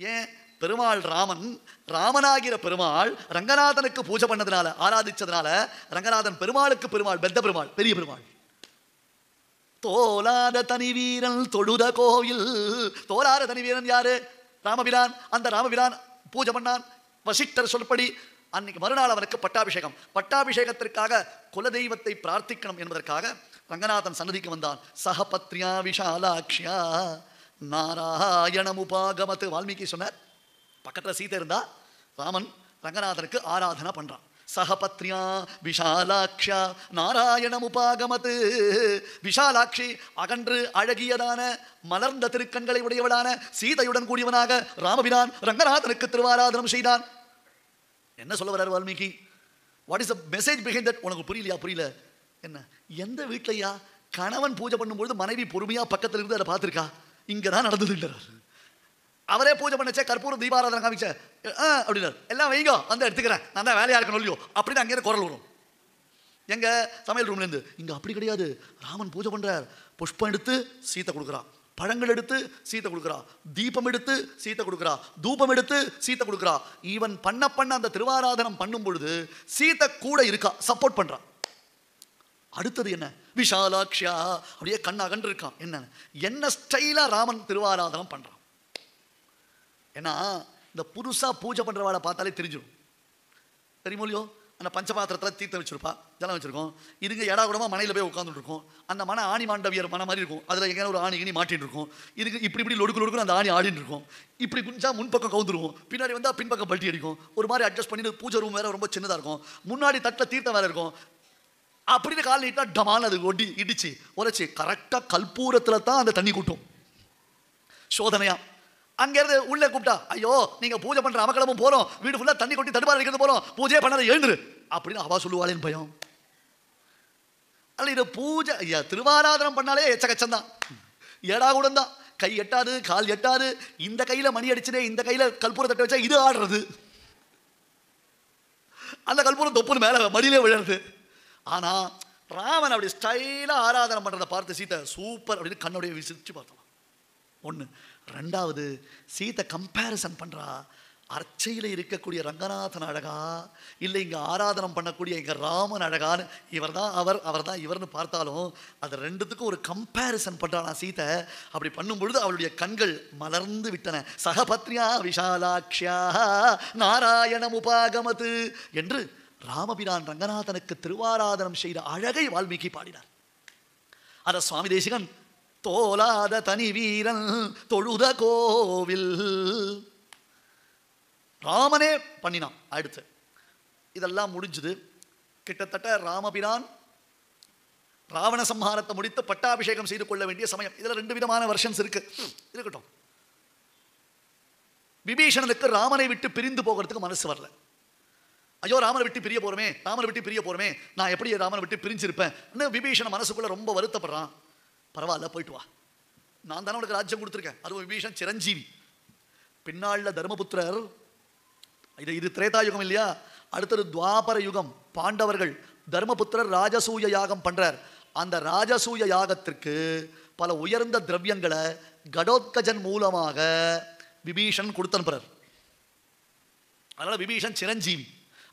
ஏன்? பெருமாள் ராமன், ராமனாகிற பெருமாள் ரங்கநாதனுக்கு பூஜை பண்ணதுனால, ஆராதிச்சதுனால ரங்கநாதன் பெருமாளுக்கு பெருமாள், பெத்த பெருமாள், பெரிய பெருமாள். தோலாத தனி வீரன் தொழுத கோயில். தோலாத தனி வீரன் யாரு? ராமபிரான். அந்த ராமபிரான் பூஜை பண்ணான் வசிஷ்டர் சொல்படி. அன்னைக்கு மறுநாள் அவனுக்கு பட்டாபிஷேகம். பட்டாபிஷேகத்திற்காக குலதெய்வத்தை பிரார்த்திக்கணும் என்பதற்காக ரங்கநாதன் சன்னதிக்கு வந்தான். சகபத்ரியா விஷாலாக்ஷியா நாராயணமுபாகமத்து. வால்மீகி சொன்னார். பக்கத்தில் சீதை இருந்தா ராமன் ரங்கநாதனுக்கு ஆராதனை பண்றான். சகபத்ரியா விஷாலாக்ஷா நாராயணமுபாகமத்து. விஷாலாட்சி அகன்று அழகியதான மலர்ந்த திருக்கண்களை உடையவளான சீதையுடன் கூடியவனாக ராமபிரான் ரங்கநாதனுக்கு திருவாராதனம் செய்தான். என்ன சொல்ல வர்றார் Valmiki? What is the message behind that? உனக்கு புரியலையா? புரியல. என்ன? எந்த வீட்லையா கணவன் பூஜை பண்ணும்பொழுது மனைவி பொறுமையா பக்கத்தில் இருந்து அதை பார்த்துருக்கா? இங்கதான் நடந்ததுன்றார். அவரே பூஜை பண்ணச்சே கற்பூரம் தீபாராதனை காமிச்ச அப்படின்னார். எல்லாம் வைங்கோ வந்து எடுத்துக்கிறேன், நான் தான் வேலையா இருக்கணும் இல்லையோ அப்படின்னு அங்கே குரல் வரும். எங்க சமையல் ரூம்ல இருந்து. இங்க அப்படி கிடையாது. ராமன் பூஜை பண்றார். புஷ்பம் எடுத்து சீத்தை கொடுக்குறான், பழங்கள் எடுத்து சீத்தை கொடுக்குறா, தீபம் எடுத்து சீத்தை கொடுக்குறா, தூபம் எடுத்து சீத்தை கொடுக்குறா. ஈவன் பண்ண அந்த திருவாராதனம் பண்ணும் பொழுது சீத்தை கூட இருக்கா, சப்போர்ட் பண்றான். அடுத்தது என்ன? விஷாலாக்ஷியா அப்படியே கண் அகன்று இருக்கான். என்ன ஸ்டைலா ராமன் திருவாராதனம் பண்றான். ஏன்னா இந்த புதுசா பூஜை பண்றவாளை பார்த்தாலே தெரிஞ்சிடும். தெரியுமோ இல்லையோ? அந்த பஞ்சபாத்திரத்தில் தீர்த்தம் வச்சிருப்பா, ஜலம் வச்சிருக்கோம். இதுங்க எடா கூடமா மனையில் போய் உட்காந்துட்டு இருக்கும். அந்த மன ஆணி மாண்டவியர் மன மாதிரி இருக்கும். அதில் எங்கேயான ஒரு ஆணி கிணி மாட்டின்னு இருக்கும். இதுக்கு இப்படி லொடுக்கு அந்த ஆணி ஆடின்னு இருக்கும். இப்படி குஞ்சா முன்பக்கம் கவுந்துருக்கும், பின்னாடி வந்தால் பின்பக்கம் பல்ட்டி அடிக்கும். ஒரு மாதிரி அட்ஜஸ்ட் பண்ணிட்டு பூஜை ரூம் வேற ரொம்ப சின்னதாக இருக்கும். முன்னாடி தட்டில் தீர்த்தம் வேற இருக்கும். அப்படின்னு கால் நீட்டா டமால் அது ஒட்டி இடிச்சு உரைச்சி கரெக்டாக கற்பூரத்தில் தான் அந்த தண்ணி கூட்டும். சோதனையா அங்கேருந்து உள்ளே கூப்பிட்டா, ஐயோ நீங்க பூஜை பண்ற அமக்களமும் போறோம், வீடு ஃபுல்லா தண்ணி கொட்டி தடுப்பாறை இருக்கிறது போறோம், பூஜையே பண்ணாத எழுந்துரு அப்படின்னு அவா சொல்லுவாளேன்னு பயம். அல்ல இது பூஜை ஐயா திருவாராதனம் பண்ணாலே எச்சகச்சம் தான், ஏடா கூட தான். கை எட்டாது, கால் எட்டாது. இந்த கையில மணி அடிச்சுனே இந்த கையில கற்பூர தட்டை வச்சா இது ஆடுறது, அந்த கற்பூரம் தொப்புன்னு மேல மடியிலே விழுறது. ஆனா ராமன் அப்படி ஸ்டைலா ஆராதனை பண்றதை பார்த்து சீதை சூப்பர் அப்படின்னு கண்ணுடைய விசிச்சு பார்த்தோம். ஒன்று. ரெண்டாவது, சீதை கம்பேரிசன் பண்றா. அர்ச்சையில் இருக்கக்கூடிய ரங்கநாதன் அழகா இல்லை இங்க ஆராதனம் பண்ணக்கூடிய எங்க ராமன் அழகான்னு, இவர் தான் அவர் தான் இவர்னு பார்த்தாலும் அது ரெண்டுத்துக்கும் ஒரு கம்பேரிசன் பண்றானா சீதை. அப்படி பண்ணும் பொழுது அவளுடைய கண்கள் மலர்ந்து விட்டன. சகபத்ரியா விஷாலாக்ஷியா நாராயணம் உபாகமது என்று ராமபிரான் ரங்கநாதனுக்கு திருவாராதனம் செய்த அழகை வால்மீகி பாடினார். அத சுவாமி தேசிகன் தோலாத தனி வீரன் தொழுத கோவில் ராமனே பண்ணினான். அடுத்து இதெல்லாம் முடிஞ்சது. கிட்டத்தட்ட ராமபிரான் ராவண சம்ஹாரத்தை முடித்து பட்டாபிஷேகம் செய்து கொள்ள வேண்டிய சமயம். இதுல 2 விதமான வெர்ஷன்ஸ் இருக்கு, இருக்கட்டும். விபீஷணனுக்கு ராமனை விட்டு பிரிந்து போகிறதுக்கு மனசு வரல. ஐயோ ராமனை விட்டு பிரிய போறமே, ராமனை விட்டு பிரிய போறமே, நான் எப்படி ராமனை விட்டு பிரிஞ்சிருப்பேன். விபீஷணன் மனசுக்குள்ள ரொம்ப வருத்தப்படுறான். பரவாயில்ல போயிட்டு வா, நான் தானே உனக்கு ராஜ்யம் கொடுத்துருக்கேன். அதுவும் விபீஷன் சிரஞ்சீவி. பின்னாளில் தர்மபுத்திரர், இது திரேதாயுகம் இல்லையா, அடுத்தது துவாபர யுகம். பாண்டவர்கள் தர்மபுத்திரர் ராஜசூய யாகம் பண்றார். அந்த ராஜசூய யாகத்திற்கு பல உயர்ந்த திரவியங்களை கடோத்கஜன் மூலமாக விபீஷன் கொடுத்தனுப்புறார். அதனால விபீஷன் சிரஞ்சீவி.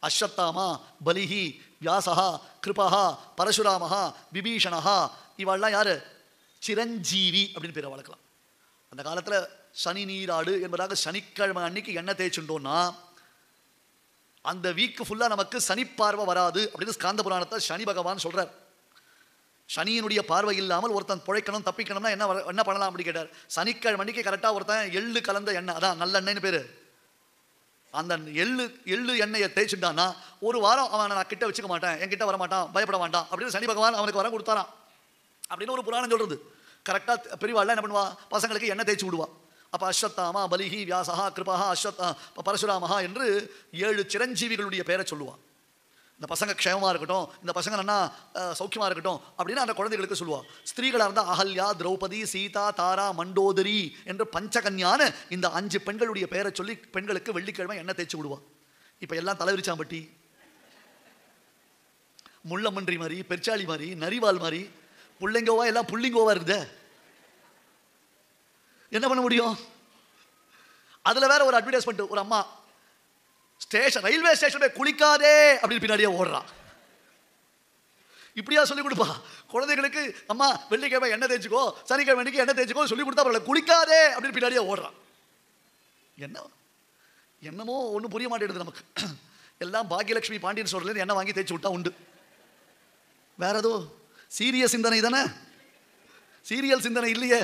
அஸ்வத்தாமா, பலிஹி, வியாசஹா, கிருபஹா, பரசுராமஹா, விபீஷணஹா இவாள்லாம் யாரு? சிரஞ்சீவி அப்படின்னு பேரை வளர்க்கலாம். அந்த காலத்தில் சனி நீராடு என்பதாக சனிக்கிழமை அன்னைக்கு எண்ணெய் தேய்ச்சுட்டோம்னா அந்த வீக்கு ஃபுல்லாக நமக்கு சனி பார்வை வராது அப்படின்னு ஸ்காந்த புராணத்தை சனி பகவான் சொல்றார். சனியினுடைய பார்வை இல்லாமல் ஒருத்தன் பிழைக்கணும் தப்பிக்கணும்னா என்ன பண்ணலாம் அப்படி கேட்டார். சனிக்கிழமை அன்னைக்கு கரெக்டாக ஒருத்தன் எள்ளு கலந்த எண்ணெய், அதான் நல்ல எண்ணெய்னு பேரு, அந்த எள்ளு எண்ணெயை தேய்ச்சுட்டான்னா ஒரு வாரம் அவனை நான் கிட்ட வச்சுக்க மாட்டேன், என்கிட்ட வர மாட்டான், பயப்பட மாட்டான் அப்படின்னு சனி பகவான் அவனுக்கு வரம் கொடுத்தாராம் அப்படின்னு ஒரு புராணம் சொல்றது. கரெக்டாக பெரியவாள் என்ன பண்ணுவா, பசங்களுக்கு எண்ணெய் தேய்ச்சி விடுவா. அப்போ அஸ்வத்தாமா, பலிஹி, வியாசஹா, கிருபஹா, பரசுராமஹா என்று 7 சிரஞ்சீவிகளுடைய பெயரை சொல்லுவாள். இந்த பசங்க க்ஷேமமாக இருக்கட்டும், இந்த பசங்க நல்லா சௌக்கியமாக இருக்கட்டும் அப்படின்னு அந்த குழந்தைகளுக்கு சொல்லுவாள். ஸ்திரீகளாக இருந்தால் அகல்யா, திரௌபதி, சீதா, தாரா, மண்டோதரி என்று பஞ்சகன்யான இந்த 5 பெண்களுடைய பெயரை சொல்லி பெண்களுக்கு வெள்ளிக்கிழமை எண்ணெய் தேய்ச்சி விடுவாள். இப்போ எல்லாம் தலைவிரிச்சாம்பட்டி, முள்ளமன்றி மாதிரி, பெருச்சாளி மாதிரி, நரிவால் மாதிரி, புள்ளைங்கோவா எல்லாம் புள்ளிங்கோவா இருக்குதே, என்ன பண்ண முடியும்? அதுல வேற ஒரு அட்வர்டைஸ்மெண்ட், ஒரு அம்மா ஸ்டேஷன் ரயில்வே ஸ்டேஷன் போய் குளிக்காதே அப்படின்னு பின்னாடியே ஓடுறான். இப்படியா சொல்லி கொடுப்பா குழந்தைகளுக்கு? அம்மா வெள்ளிக்கிழமை எண்ணெய் தேய்ச்சிக்கோ, சனிக்கிழமை எண்ணெய் தேய்ச்சிக்கோ சொல்லி கொடுத்தா பரவாயில்ல, குளிக்காதே அப்படின்னு பின்னாடியே ஓடுறான். என்னமோ ஒன்றும் புரிய மாட்டேங்குது நமக்கு. எல்லாம் பாக்கியலட்சுமி பாண்டியன் ஸ்டோர்ல எண்ணெய் வாங்கி தேய்ச்சி விட்டா உண்டு. வேற ஏதோ சீரிய சிந்தனை தானே, சீரியல் சிந்தனை இல்லையே.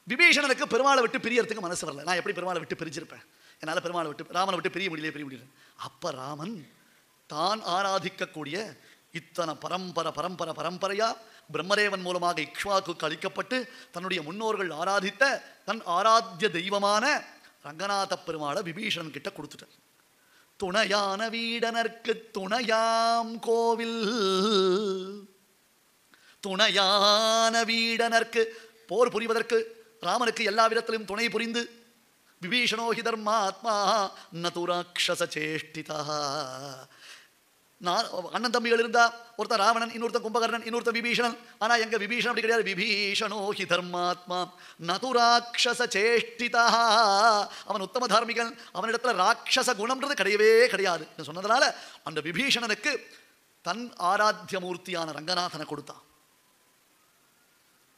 விபீஷணனுக்கு பெருமாளை விட்டு பிரியறதுக்கு மனசு வரல. நான் எப்படி பெருமாளை விட்டு பிரிஞ்சிருப்பேன்? என்னால் பெருமாளை விட்டு ராமனை விட்டு பிரிய முடியல. அப்ப ராமன் தான் ஆராதிக்கக்கூடிய இத்தனை பரம்பரையா பிரம்மதேவன் மூலமாக இக்ஷ்வாக்கு அளிக்கப்பட்டு தன்னுடைய முன்னோர்கள் ஆராதித்த தன் ஆராத்திய தெய்வமான ரங்கநாத பெருமாளை விபீஷணன் கிட்ட கொடுத்துட்டார். துணையான வீடனர்க்கு துணையாம் கோவில், துணையான வீடனர்க்கு போர் புரிவதற்கு ராமனுக்கு எல்லா விதத்திலும் துணை புரிந்து விபீஷணோஹி தர்மாத்மா நது ராக்ஷச சேஷ்டிதா. நான் அண்ணன் தம்பிகள் இருந்தா, ஒருத்தன் ராவணன், இன்னொருத்தன் கும்பகர்ணன், இன்னொருத்தன் விபீஷணன். ஆனா எங்க விபீஷணன் அப்படி கிடையாது. விபீஷணோஹி தர்மாத்மா நது ராக்ஷச சேஷ்டிதா. அவன் உத்தம தார்மிகன், அவனிடத்துல ராட்சச குணம்ன்றது கிடையவே கிடையாது சொன்னதுனால அந்த விபீஷணனுக்கு தன் ஆராத்திய மூர்த்தியான ரங்கநாதனை கொடுத்தான்.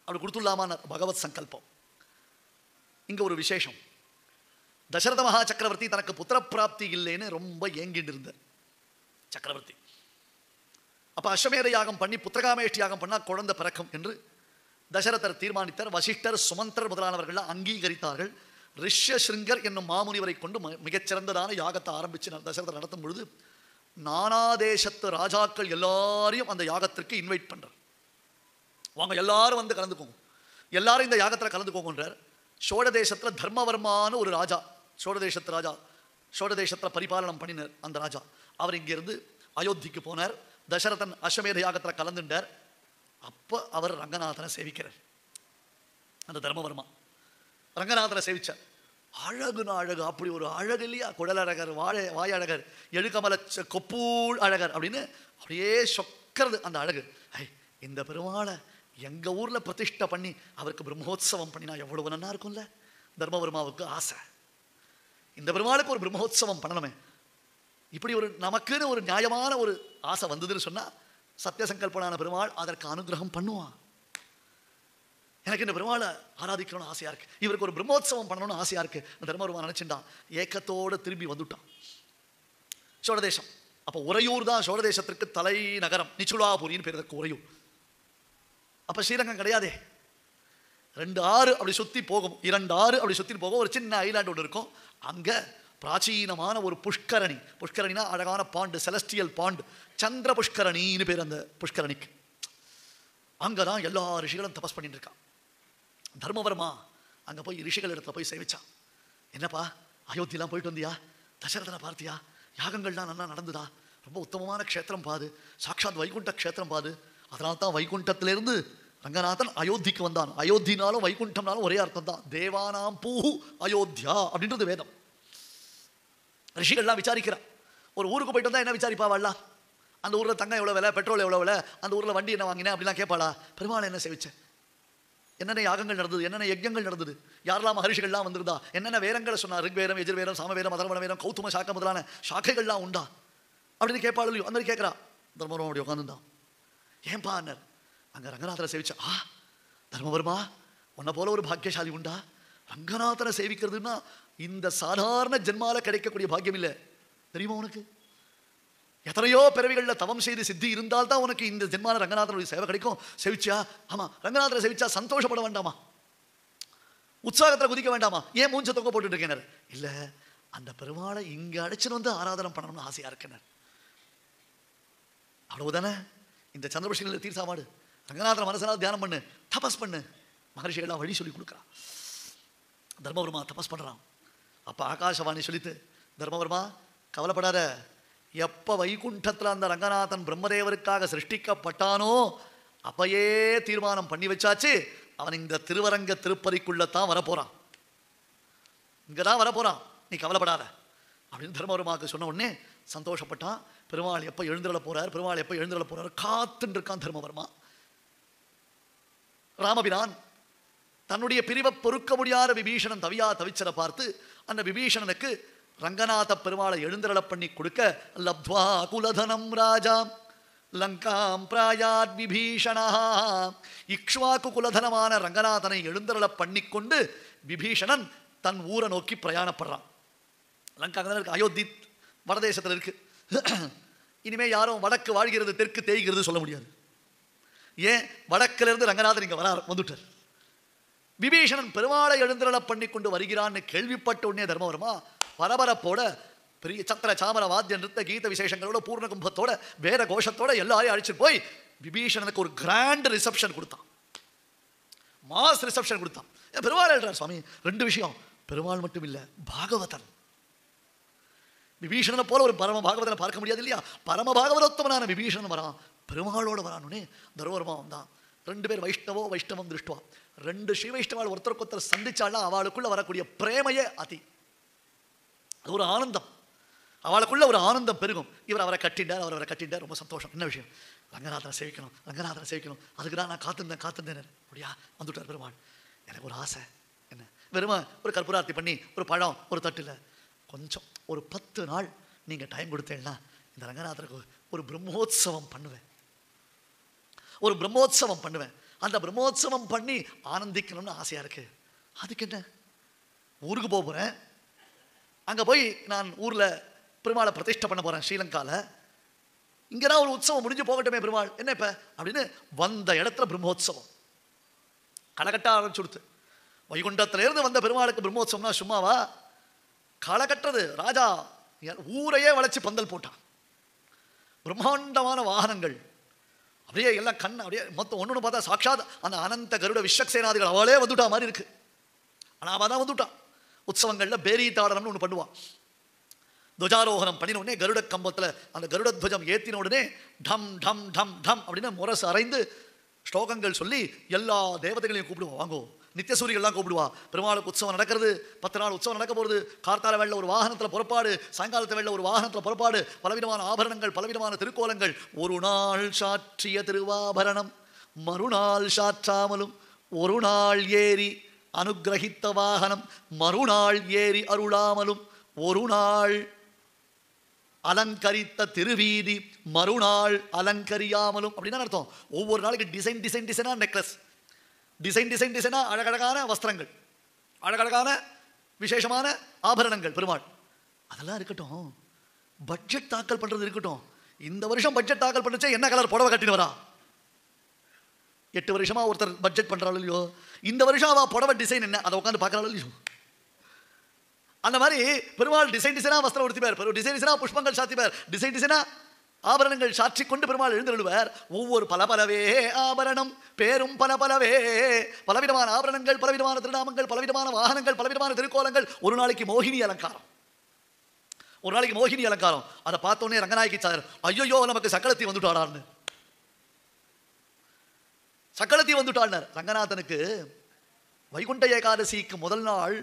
அப்படி கொடுத்துள்ளாமான பகவத் சங்கல்பம். இங்க ஒரு விசேஷம். தசரத மகா சக்கரவர்த்தி தனக்கு புத்திர பிராப்தி இல்லைன்னு ரொம்ப ஏங்கிட்டு இருந்த சக்கரவர்த்தி. அப்ப அஸ்வமேத யாகம் பண்ணி புத்திரகாமேஷ்டி யாகம் பண்ணா குழந்தை பிறக்கும் என்று தசரதர் தீர்மானித்தார். வசிஷ்டர், சுமந்தர் முதலானவர்கள் அங்கீகரித்தார்கள். ரிஷ்யசிருங்கர் என்னும் மாமுனிவரை கொண்டு மிகச்சிறந்ததான யாகத்தை ஆரம்பிச்சு தசரதர் நடத்தும் பொழுது நானாதேசத்து ராஜாக்கள் எல்லாரையும் அந்த யாகத்திற்கு இன்வைட் பண்றார். வாங்க எல்லாரும் வந்து கலந்துக்கோங்க, எல்லாரும் இந்த யாகத்தில் கலந்துக்கோங்கன்றார். சோழதேசத்தில் தர்மவர்மான ஒரு ராஜா, சோழதேசத்து ராஜா, சோழதேசத்தில் பரிபாலனம் பண்ணினார் அந்த ராஜா. அவர் இங்கிருந்து அயோத்திக்கு போனார். தசரதன் அஸ்வமேத யாகத்தில் கலந்துட்டார். அப்போ அவர் ரங்கநாதனை சேவிக்கிறார். அந்த தர்மவர்மா ரங்கநாதனை சேவிச்சார். அழகுனா அழகு, அப்படி ஒரு அழகு இல்லையா? குடலழகர், வாயழகர், எழுகமல கொப்பூள் அழகர் அப்படின்னு அப்படியே சொக்கிறது அந்த அழகு. இந்த பெருமாளை எங்க ஊர்ல பிரதிஷ்டை பண்ணி அவருக்கு பிரம்மோத்சவம் பண்ணினா எவ்வளவு நல்லா இருக்கும்ல. தர்மவர்மாவுக்கு ஆசை, இந்த பெருமாளுக்கு ஒரு பிரம்மோத்சவம் பண்ணணுமே. இப்படி ஒரு நமக்குன்னு ஒரு நியாயமான ஒரு ஆசை வந்ததுன்னு சொன்னா சத்தியசங்கல்பனான பெருமாள் அதற்கு அனுகிரகம் பண்ணுவான். எனக்கு இந்த பெருமாளை ஆராதிக்கணும்னு ஆசையா இருக்கு, இவருக்கு ஒரு பிரம்மோத்சவம் பண்ணணும்னு ஆசையா இருக்கு. தர்மவர்மா நினைச்சுட்டான். ஏக்கத்தோடு திரும்பி வந்துட்டான் சோழதேசம். அப்போ உறையூர் தான் சோழதேசத்திற்கு தலைநகரம். நிச்சுலாபுரின்னு பேர் இருக்கு உறையூர். அப்ப ஸ்ரீரங்கம் கிடையாதே. 2 ஆறு அப்படி சுத்தி போகும், 2 ஆறு அப்படி சுத்தி போகும். ஒரு சின்ன ஐலாண்ட் ஒன்று இருக்கும். அங்க பிராச்சீனமான ஒரு புஷ்கரணி, புஷ்கரணினா அழகான பாண்டு, செலஸ்டியல் பாண்டு, சந்திர புஷ்கரணின்னு பேர் அந்த புஷ்கரணிக்கு. அங்கதான் எல்லா ரிஷிகளும் தபஸ் பண்ணிட்டு இருக்கான். தர்மவர்மா அங்க போய் ரிஷிகள் இடத்துல போய் சேவிச்சான். என்னப்பா அயோத்தியெல்லாம் போயிட்டு வந்தியா? தசரதனை பார்த்தியா? யாகங்கள்லாம் நல்லா நடந்துதா? ரொம்ப உத்தமமான க்ஷேத்திரம் பாது, சாட்சாத் வைகுண்ட க்ஷேத்திரம் பாது. அதனால்தான் வைகுண்டத்திலிருந்து ரங்கநாதன் அயோத்திக்கு வந்தான். அயோத்தினாலும் வைகுண்டம்னாலும் ஒரே அர்த்தம் தான். தேவானாம் பூ அயோத்தியா அப்படின்றது வேதம். ரிஷிகள்லாம் விசாரிக்கிறான். ஒரு ஊருக்கு போயிட்டு வந்தா என்ன விசாரிப்பாவாள்லாம்? அந்த ஊர்ல தங்கம் எவ்வளவு விலை, பெட்ரோல் எவ்வளவு விலை, அந்த ஊர்ல வண்டி என்ன வாங்கினேன் அப்படிலாம் கேட்பாளா? பெருமாளை என்ன சேவிச்சேன், என்னென்ன யாகங்கள் நடந்தது, என்னென்ன யஜ்ஞங்கள் நடந்தது, யாரெல்லாம் மகர்ஷிகள்லாம் வந்திருந்தா, என்னென்ன வேதங்களை சொன்னா, ரிக்வேதம், எஜுர்வேதம், சாமவேதம், அதர்வண வேதம், கௌதம சாக்கை முதலான சாக்கைகள்லாம் உண்டா அப்படின்னு கேட்பாள் இல்லையோ? அந்த மாதிரி கேட்கறா. தர்மவர்மா அப்படி உட்காந்துருந்தான். ஏன்பா அண்ணர் அங்க ரங்கநாதனை சேவிச்சா? தர்மவர்மா உன்னை போல ஒரு பாக்கியசாலி உண்டா? ரங்கநாதனை சேவிக்கிறதுன்னா இந்த சாதாரண ஜென்மால கிடைக்கக்கூடிய பாக்கியம் இல்லை தெரியுமா உனக்கு? எத்தனையோ பிறவிகள்ல தவம் செய்து சித்தி இருந்தால்தான் உனக்கு இந்த ஜென்மால ரங்கநாதனுடைய சேவை கிடைக்கும். சேவிச்சா? ஆமா. ரங்கநாதனை சேவிச்சா சந்தோஷப்பட வேண்டாமா? உற்சாகத்தில் குதிக்க வேண்டாமா? ஏன் மூஞ்ச தொங்க போட்டுட்டு இருக்கேன்? இல்ல, அந்த பெருமாளை இங்க அழைச்சிட்டு வந்து ஆராதனை பண்ணணும்னு ஆசையா இருக்கேன். அவ்வளவுதானே. இந்த சந்திரபுஷ்கரில் தீர்த்தாமாடு, ரங்கநாதன் மனசனால தியானம் பண்ணு, தபஸ் பண்ணு. மகர்ஷிகள்லாம் வழி சொல்லி கொடுக்குறான். தர்மவர்மா தபஸ் பண்றான். அப்ப ஆகாசவாணி சொல்லித்து, தர்மவர்மா கவலைப்படாத, எப்ப வைகுண்டத்தில் அந்த ரங்கநாதன் பிரம்மதேவருக்காக சிருஷ்டிக்கப்பட்டானோ அப்பயே தீர்மானம் பண்ணி வச்சாச்சு, அவன் இந்த திருவரங்க திருப்பதிக்குள்ளத்தான் வரப்போறான், இங்கதான் வரப்போறான், நீ கவலைப்படாத அப்படின்னு தர்மவர்மாவுக்கு சொன்ன உடனே சந்தோஷப்பட்டான். பெருமாள் எப்போ எழுந்திரள போறார், பெருமாள் எப்போ எழுந்திரள போறார் காத்துன்னு இருக்கான் தர்மவர்மா. ராமபிரான் தன்னுடைய பிரிவை பொறுக்க முடியாத விபீஷணன் தவிச்சரை பார்த்து அந்த விபீஷணனுக்கு ரங்கநாத பெருமாளை எழுந்தருள பண்ணி கொடுக்க, லப்த்வா குலதனம் ராஜா லங்காம் பிராயாத் விபீஷணா, இக்ஷ்வாக்கு குலதனமான ரங்கநாதனை எழுந்தருள பண்ணி கொண்டு விபீஷணன் தன் ஊரை நோக்கி பிரயாணப்படுறான். லங்கா இருக்கு, அயோத்தி வடதேசத்தில் இருக்கு. இனிமே யாரும் வடக்கு வாழ்கிறது தெற்கு தேய்கிறது சொல்ல முடியாது. ஏன்? வடக்கிலிருந்து ரங்கநாதன் இங்கே வந்துட்டார். விபீஷணன் பெருமாளை எழுந்தருள பண்ணி கொண்டு வருகிறான்னு கேள்விப்பட்ட உடனே தர்மவர்மா பரபரப்போட பெரிய சத்திர சாமர வாத்திய நிறுத்த கீத விசேஷங்களோட பூர்ண கும்பத்தோட வேத கோஷத்தோட எல்லாரையும் அழைச்சிட்டு போய் விபீஷணனுக்கு ஒரு கிராண்ட் ரிசப்ஷன் கொடுத்தான். மாஸ் ரிசப்ஷன் கொடுத்தான். பெருமாள் எழுறார் சுவாமி, 2 விஷயம். பெருமாள் மட்டும் இல்லை, பாகவதன். விபீஷணனை போல ஒரு பரம பாகவதனை பார்க்க முடியாது இல்லையா? பரம பாகவதோத்தமனான விபீஷணன் வரான், பெருமாளோட வரானே தர்மவர்மா வந்தான். 2 பேர் வைஷ்ணவம் திருஷ்டுவா. 2 ஸ்ரீ வைஷ்ணவாள் ஒருத்தருக்கு ஒருத்தர் சந்திச்சாலும் அவளுக்குள்ள வரக்கூடிய பிரேமையே அதி. அது ஒரு ஆனந்தம், அவளுக்குள்ள ஒரு ஆனந்தம் பெருகும். இவர் அவரை கட்டிண்டார், ரொம்ப சந்தோஷம். என்ன விஷயம்? ரங்கநாதனை சேவிக்கணும். அதுக்கு தான் நான் காத்திருந்தேன். அப்படியா வந்துட்டார் பெருமாள். எனக்கு ஒரு ஆசை. என்ன? வெறுமா ஒரு கற்பூரார்த்தி பண்ணி ஒரு பழம் ஒரு தட்டில் கொஞ்சம் ஒரு 10 நாள் நீங்கள் டைம் கொடுத்தேன்னா இந்த ரங்கநாதருக்கு ஒரு பிரம்மோத்சவம் பண்ணுவேன். அந்த பிரம்மோத்சவம் பண்ணி ஆனந்திக்கணும்னு ஆசையாக இருக்கு. அதுக்கு என்ன? ஊருக்கு போகிறேன். அங்கே போய் நான் ஊரில் பெருமாளை பிரதிஷ்டை பண்ண போகிறேன் ஸ்ரீலங்காவில். இங்கேதான் ஒரு உற்சவம் முடிஞ்சு போகட்டுமே பெருமாள், என்ன இப்போ அப்படின்னு வந்த இடத்துல பிரம்மோத்சவம் களகட்ட ஆரம்பிச்சுடுத்து. வைகுண்டத்திலேருந்து வந்த பெருமாளுக்கு பிரம்மோத்சவம்னா சும்மாவா? களை கட்டுறது. ராஜா ஊரையே வளைச்சி பந்தல் போட்டான். பிரம்மாண்டமான வாகனங்கள் அப்படியே எல்லாம் கண் அப்படியே மொத்தம் ஒன்று பார்த்தா சாட்சாத் அந்த அனந்த கருட விஸ்வக்சேனாதிகள் அவளே வந்துட்டா மாதிரி இருக்கு. ஆனால் அவள் தான் வந்துட்டான். உற்சவங்களில் பேரி தாடனம்னு ஒன்று பண்ணுவான். துவஜாரோகணம் பண்ணின உடனே கருட கம்பத்தில் அந்த கருட துவஜம் ஏற்றின உடனே டம் டம் டம் டம் அப்படின்னு முரசு அரைந்து ஸ்லோகங்கள் சொல்லி எல்லா தேவதைகளையும் கூப்பிடுவோம். வாங்கோ, நித்தியசூரிகள்லாம் கூப்பிடுவா. பெருமாளுக்கு உற்சவம் நடக்கிறது. 10 நாள் உற்சவம் நடக்க போகிறது. கார்த்தால வேளை ஒரு வாகனத்தில் புறப்பாடு, சாயங்காலத்து வேளை ஒரு வாகனத்தில் புறப்பாடு, பலவிதமான ஆபரணங்கள், பலவிதமான திருக்கோலங்கள். ஒரு நாள் சாற்றிய திருவாபரணம் மறுநாள் சாற்றாமலும், ஒரு நாள் ஏறி அனுகிரகித்த வாகனம் மறுநாள் ஏறி அருளாமலும், ஒரு நாள் அலங்கரித்த திருவீதி மறுநாள் அலங்கரியாமலும். அப்படின்னா அர்த்தம். ஒவ்வொரு நாளைக்கு டிசைனா நெக்லஸ், டிசைனா அழகழகான வஸ்திரங்கள், அழகழகான விசேஷமான ஆபரணங்கள் பெருமாள். அதெல்லாம் இருக்கட்டும், பட்ஜெட் தாக்கல் பண்றது இருக்கட்டும். இந்த வருஷம் பட்ஜெட் தாக்கல் பண்ணுச்சே என்ன கலர் புடவை கட்டின்னு வரா? 8 வருஷமா ஒருத்தர் பட்ஜெட் பண்றாள் இல்லையோ, இந்த வருஷம் அவ புடவை டிசைன் என்ன அதை உட்காந்து பார்க்கறாள் இல்லையோ. அந்த மாதிரி பெருமாள் டிசைனா வஸ்திரம் உடுத்திப்பார், டிசைனா புஷ்பங்கள் சாத்திப்பார், டிசைனா ஆபரணங்கள் சாட்சி கொண்டு பெருமாள் எழுந்திருவார். ஒவ்வொரு பலவே ஆபரணம் பேரும் பலவே, பலவிதமான ஆபரணங்கள், பலவிதமான திருநாமங்கள், பலவிதமான வாகனங்கள், பலவிதமான திருக்கோலங்கள். ஒரு நாளைக்கு மோகினி அலங்காரம். அதை பார்த்தோன்னே ரங்கநாயகி சார், ஐயோ நமக்கு சக்களத்தி வந்துட்டாடான்னு. ரங்கநாதனுக்கு வைகுண்ட ஏகாதசிக்கு முதல் நாள்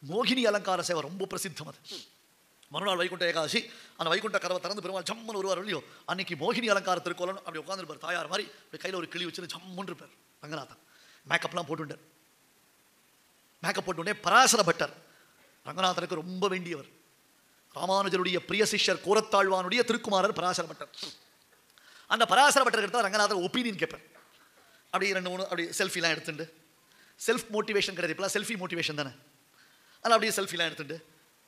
மோகினி அலங்கார சேவை ரொம்ப பிரசித்தம். அது மறுநாள் வைகுண்ட ஏகாதசி. அந்த வைகுண்ட கதவை திறந்து பெருமாள் ஜம்மன் வருவார் இல்லையோ, அன்னைக்கு மோகினி அலங்கார திருக்கோலம் அப்படி உட்காந்துருப்பார். தாயார் மாதிரி அப்படி கையில் ஒரு கிளி வச்சு ஜம்முன்னு இருப்பார் ரங்கநாதன். மேக்கப்லாம் போட்டுட்டார். மேக்கப் போட்டுடனே பராசர பட்டர் ரங்கநாதனுக்கு ரொம்ப வேண்டியவர். ராமானுஜருடைய பிரிய சிஷ்யர் கூரத்தாழ்வானுடைய திருக்குமாரர் பராசர பட்டர். அந்த பராசர பட்டர் எடுத்தால் ரங்கநாதன் ஒப்பீனியன் கேட்பார். அப்படி 2-3 அப்படி செல்ஃபிலாம் எடுத்துட்டு, செல்ஃப் மோட்டிவேஷன் கிடையாது, இப்போலாம் செல்ஃபி மோட்டிவேஷன் தானே. அதனால் அப்படியே செல்ஃபிலாம் எடுத்துட்டு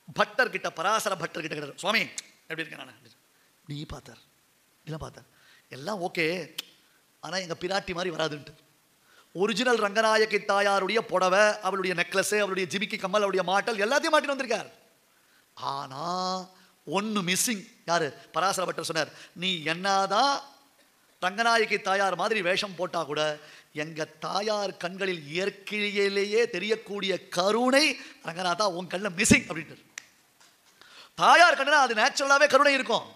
பட்டர் கிட்ட, பராசர பட்டர் கிட்ட கிடையாது, சுவாமி எப்படி இருக்கேன் நான்? நீ பார்த்தார் இல்லை பார்த்தார் எல்லாம் ஓகே, ஆனால் எங்கள் பிராட்டி மாதிரி வராதுன்ட்டு. ஒரிஜினல் ரங்கநாயகி தாயாருடைய புடவை, அவளுடைய நெக்லஸ், அவளுடைய ஜிமிக்கி கம்மல், அவளுடைய மாட்டல் எல்லாத்தையும் மாட்டின்னு வந்திருக்கார். ஆனால் ஒன்று மிஸ்ஸிங். யாரு? பராசர பட்டர் சொன்னார், நீ என்னதான் ரங்கநாயகி தாயார் மாதிரி வேஷம் போட்டா கூட எங்க தாயார் கண்களில் இயற்கையிலேயே தெரியக்கூடிய கருணை ரங்கநாதா உன் கண்ணில் மிஸ்ஸிங் அப்படின்ட்டு. தாயார் கண்ணுனா அது நேச்சுரலாவே கருணை இருக்கும்.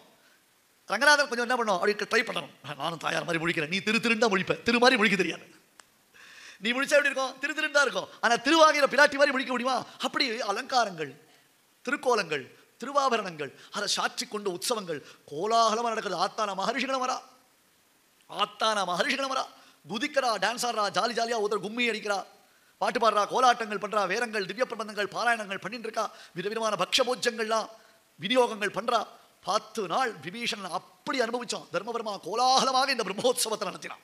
ரங்கநாதன் கொஞ்சம் என்ன பண்ணும், அப்படி ட்ரை பண்ணணும். நானும் தாயார் மாதிரி முழிக்கிறேன், நீ திருந்தா முழிப்ப, திரு மாதிரி முழிக்க தெரியாது. நீ முழிச்சா எப்படி இருக்கும்? திருந்தா இருக்கும். ஆனா திருவாகிற பிராட்டி மாதிரி முழிக்க முடியுமா? அப்படி அலங்காரங்கள், திருக்கோலங்கள், திருவாபரணங்கள், அதை சாட்சி கொண்டு உற்சவங்கள் கோலாகலமாக நடக்குது. ஆத்தான மகரிஷிகளும் வரா, குதிக்கிறா, டான்ஸ் ஆடுறா, ஜாலியா ஒருத்தர் கும்மி அடிக்கிறா, பாட்டு பாடுறா, கோலாட்டங்கள் பண்றா, வேரங்கள், திவ்ய பிரபந்தங்கள், பாராயணங்கள் பண்ணிட்டு இருக்கா, விதவிதமான பக்ஷபோஜங்கள்லாம் விநியோகங்கள் பண்றா. 10 நாள் விபீஷணன் அப்படி அனுபவிச்சோம். தர்மபுரமா கோலாகலமாக இந்த பிரம்மோத்சவத்தை நடத்தினான்.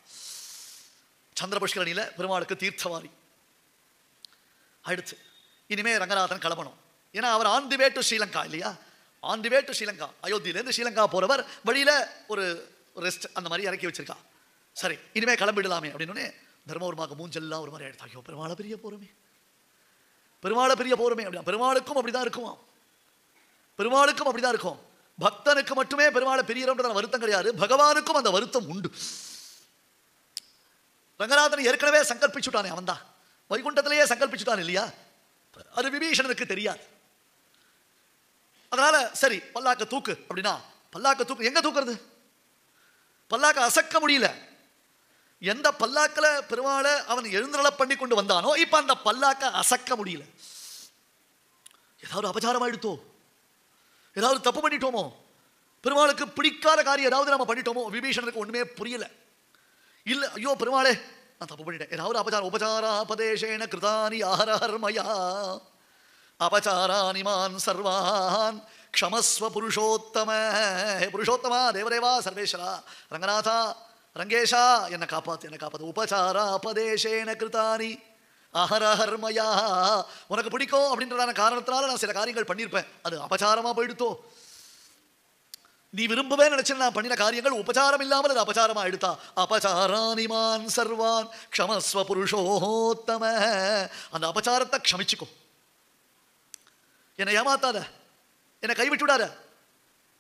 சந்திர புஷ்கரணியில பெருமாளுக்கு தீர்த்தவாரி. அடுத்து இனிமே ரங்கநாதன் கிளம்பணும். ஏன்னா அவர் on the way to Sri Lanka இல்லையா, on the way to Sri Lanka. அயோத்தியிலேருந்து ஸ்ரீலங்கா போறவர் வழியில ஒரு ரெஸ்ட் அந்த மாதிரி இறக்கி வச்சிருக்கா. சரி இனிமே கிளம்பிடலாமே அப்படின்னு தர்மபுரமாக மூஞ்செல்லாம் ஒரு மாதிரி ஆயிடுச்சு. ஐயோ பெருமாளை பிரிய போறோமே, பெருமாளை பிரிய போறோமே அப்படின்னா. பெருமாளுக்கும் அப்படிதான் இருக்குமா, பெருமாளுக்கும் அப்படிதான் இருக்கும். பக்தனுக்கு மட்டுமே பெருமாளை பிரியறோம்ன்ற வருத்தம் கிடையாது, பகவானுக்கும் அந்த வருத்தம் உண்டு. ரங்கநாதன் ஏற்கனவே சங்கல்பிச்சுட்டானே, அவன் தான் வைகுண்டத்திலேயே சங்கல்பிச்சுட்டான் இல்லையா, அது விபீஷணனுக்கு தெரியாது. அதனால சரி பல்லாக்க தூக்கு அப்படின்னா, பல்லாக்க தூக்கு எங்க தூக்குறது, பல்லாக்க அசக்க முடியல. எந்த பல்லாக்கில் பெருமாளை அவன் எழுந்தருள பண்ணி கொண்டு வந்தானோ இப்ப அந்த பல்லாக்க அசக்க முடியல. ஏதாவது அபச்சாரம் ஆயிடுத்தோ, ஏதாவது தப்பு பண்ணிட்டோமோ, பெருமாளுக்கு பிடிக்காத காரியம் ஏதாவது நம்ம பண்ணிட்டோமோ. விபீஷணனுக்கு ஒண்ணுமே புரியல. இல்ல ஐயோ பெருமாளே நான் தப்பு பண்ணிட்டேன், ஏதாவது அபச்சாரம், உபச்சாராபதேசேன கிருதானி ஆஹரஹர்மயா அபச்சாரானி மான் சர்வான் க்ஷமஸ்வ புருஷோத்தம. புருஷோத்தமா, தேவதேவா, சர்வேஸ்வரா, ரங்கநாதா, ரங்கேஷா, என்னை காப்பாத்து, என்னை காப்பாத்து. உபச்சாராபதேசேன கிருதானி அஹரஹர்மயா. உனக்கு பிடிக்கும் அப்படின்றதான காரணத்தினால நான் சில காரியங்கள் பண்ணியிருப்பேன், அது அபச்சாரமா போயிடுத்தோ. நீ விரும்பவே நினைச்சு நான் பண்ணின காரியங்கள் உபச்சாரம் இல்லாமல் அது அபச்சாரமா எடுத்தா. அபச்சாரானிமான் சர்வான் க்ஷமஸ்வ புருஷோத்தம. அந்த அபச்சாரத்தை க்ஷமிச்சுக்கும், என்னை ஏமாத்தாத, என்னை கைவிட்டுடாத.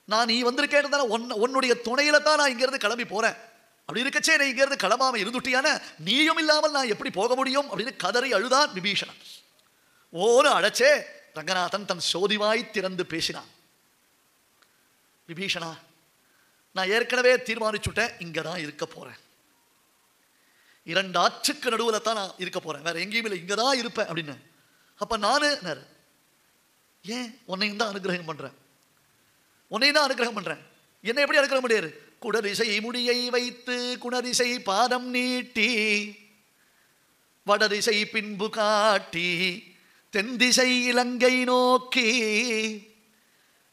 நான் நீ வந்திருக்கேன்றதான உன்னுடைய துணையில தான் நான் இங்கிருந்து கிளம்பி போறேன். அப்படி இருக்கச்சே நீ இங்கிருந்து கிளம்பாம இருந்துட்டியான, நீயும் இல்லாமல் நான் எப்படி போக முடியும் அப்படின்னு கதறி அழுதான் விபீஷணன். ஓன்னு அழைச்சே ரங்கநாதன் தன் சோதிவாய் திறந்து பேசினான். விபீஷணா, நான் ஏற்கனவே தீர்மானிச்சுட்டேன், இங்க தான் இருக்க போறேன். 2 ஆற்றுக்கு நடுவில் தான் நான் இருக்க போறேன், வேற எங்கேயும் இல்லை, இங்க தான் இருப்பேன் அப்படின்னு. அப்ப நானு ஏன் உன்னையும் தான் அனுகிரகம் பண்றேன், உன்னையும் தான் அனுகிரகம் பண்றேன். என்ன எப்படி அனுகிரகம் முடியாது? குடரிசை முடியை வைத்து குணரிசை பாதம் நீட்டி வடதிசை பின்பு காட்டி தென்திசை இலங்கை நோக்கி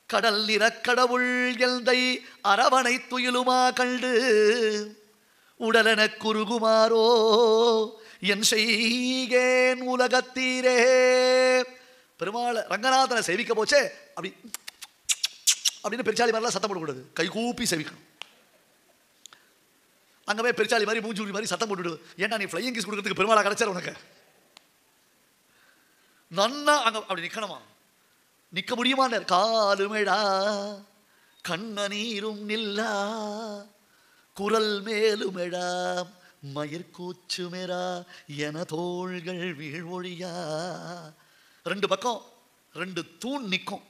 கடல் நிறக்கடவுள் எல்தை அரவணை துயிலுமா கண்டு உடலென குறுகுமாரோ என் செய்கேன் உலகத்தீரே. பெருமாள் ரங்கநாதனை சேவிக்க போச்சே அப்படி அப்படின்னு பெருச்சாளி மாதிரிலாம் சத்தம் போடக்கூடாது, கை கூப்பி சேவிக்கணும். அங்கவே பெருச்சாளி மாதிரி மூஞ்சூரி மாதிரி சத்தம் போட்டுடு. ஏன்னா நீ ஃப்ளையிங் கிஸ் கொடுக்கறதுக்கு பெருமாளா கிடைச்சார் உனக்கு, நன்னா அங்க அப்படி நிக்கணுமா, நிக்க முடியுமான காலுமேடா கண்ண நீரும் நில்லா குரல் மேலுமெடா மயிர்கூச்சுமெரா என தோள்கள் வீழ்மொழியா. 2 பக்கம் 2 தூண் நிற்கும்.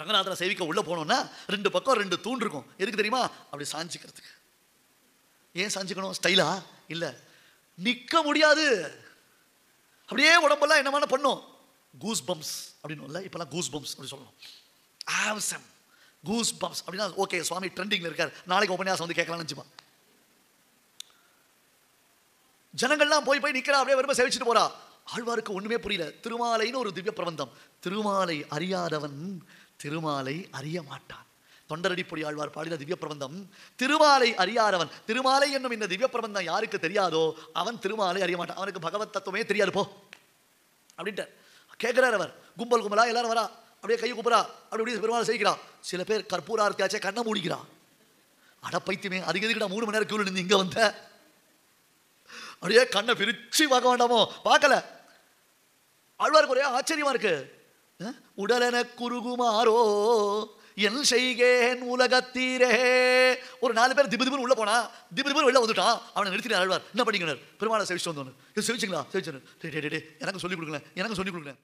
ரங்கநாதனை சேவிக்க உள்ள போனோம்னா 2 பக்கம் 2 தூண் இருக்கும். எதுக்கு தெரியுமா? அப்படி சாஞ்சிக்கிறதுக்கு. ஏன் சாஞ்சிக்கணும்? ஸ்டைலா இல்ல, நிக்க முடியாது, அப்படியே உடம்பெல்லாம் என்ன பண்ணும், கூஸ் பம்ப்ஸ் அப்படின்னு இப்பெல்லாம் கூஸ் பம்ப்ஸ் அப்படி சொல்லணும். ஆவசம் கூஸ் பம்ப்ஸ் அப்படின்னா ஓகே சுவாமி ட்ரெண்டிங்ல இருக்கார், நாளைக்கு உபன்யாசம் வந்து கேட்கலாம்னு நினைச்சுப்பா. ஜனங்கள்லாம் போய் நிக்கிறா, அப்படியே வரும்ப சேவிச்சுட்டு போறா. ஆழ்வாருக்கு ஒண்ணுமே புரியல. திருமாலைன்னு ஒரு திவ்ய பிரபந்தம், திருமாலை அறியாதவன் திருமாலை அறிய மாட்டான். தொண்டரடிப்பொடி ஆழ்வார் பாடின திவ்ய பிரபந்தம். திருமாலை அறியாதவன், திருமாலை என்னும் இந்த திவ்ய பிரபந்தம் யாருக்கு தெரியாதோ அவன் திருமாலை அறிய மாட்டான், அவனுக்கு பகவத் தத்துவமே தெரியாது போ அப்படின்ட்டு கேட்கிறார். அவர் கும்பல் கும்பலா எல்லாரும் வரா, அப்படியே கை குப்புறா, அப்படி பெருமாளை செய்கிறா. சில பேர் கற்பூரார்த்தியாச்சே கண்ணை மூடிக்கிறா. அட பைத்தியமே, அதுக்கு எதுக்குடா 3 மணி நேரம் கியூல நின்று இங்க வந்த, அப்படியே கண்ணை பிரிச்சு பார்க்க வேண்டாமோ, பார்க்கல. ஆழ்வாருக்கு ஒரே ஆச்சரியமா இருக்கு. உடலென குறுகுமாரோ என் செய்கேன் உலகத்தீரே. ஒரு 4 பேர் திபு உள்ள போனா, திபு வெளில வந்துட்டான். அவனை நிறுத்தினார் ஆழ்வார். என்ன பண்ணிக்கிறார்? பெருமாளை சேவிச்சு வந்தோன்னு, சேவிச்சிங்களா? சேவிச்சு எனக்கு சொல்லிக் கொடுக்கல, எனக்கு சொல்லிக் கொடுக்கல.